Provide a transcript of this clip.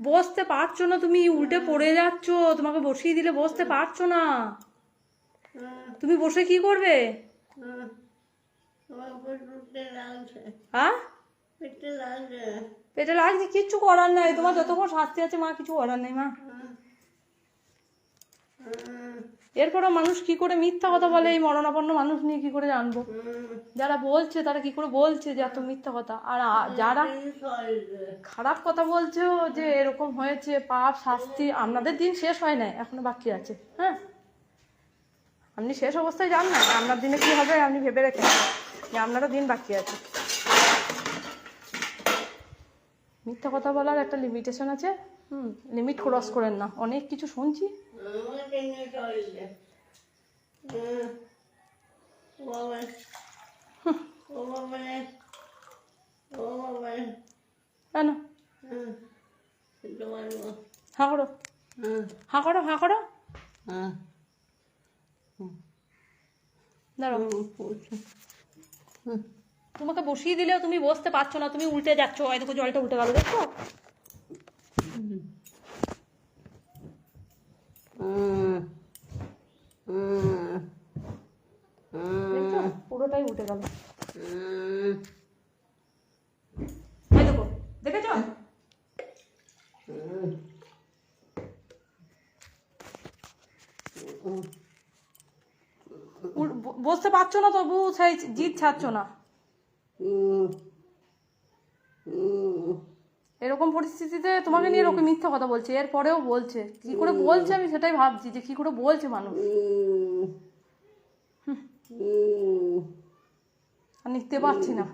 বসতে পারছো না, তুমি উল্টে পড়ে যাচ্ছ, তোমাকে বসিয়ে দিলে বসতে পারছো না, তুমি বসে কি করবে? হ্যাঁ পেটে লাগছে, কিচ্ছু করার নাই, তোমার যতক্ষণ শাস্তি আছে মা, কিছু করার নেই মা। এরপরও মানুষ কি করে মিথ্যা কথা বলে, এই মরণাপন্ন মানুষ নিয়ে কি করে জানবো? যারা বলছে তারা কি করে বলছে যে এত মিথ্যা কথা, আর যারা খারাপ কথা বলছে যে এরকম হয়েছে, পাপ শাস্তি, আপনাদের দিন শেষ হয় না, এখনো বাকি আছে। হ্যাঁ, আপনি শেষ অবস্থায় যান না, আপনার দিনে কি হবে আপনি ভেবে রেখেন যে আপনারও দিন বাকি আছে। মিথ্যা কথা বলার একটা লিমিটেশন আছে, লিমিট ক্রস করেন না। অনেক কিছু শুনছি। কেন? হ্যাঁ করো, হ্যাঁ করো, হ্যাঁ করো, দাঁড়াও। তোমাকে বসিয়ে দিলেও তুমি বসতে পারছো না, তুমি উল্টে যাচ্ছ। ওই দেখো জলটা উল্টে গেল, দেখছো? পুরোটাই উঠে গেল, দেখো, দেখেছ? বসতে পারছো না, তবু সেই জিদ ছাড়ছো না। এরকম পরিস্থিতিতে তোমাকে নিয়ে এরকম মিথ্যা কথা বলছে, এরপরেও বলছে। কি করে বলছে আমি সেটাই ভাবছি, যে কি করে বলছে মানুষ। আর নিতে পারছি না।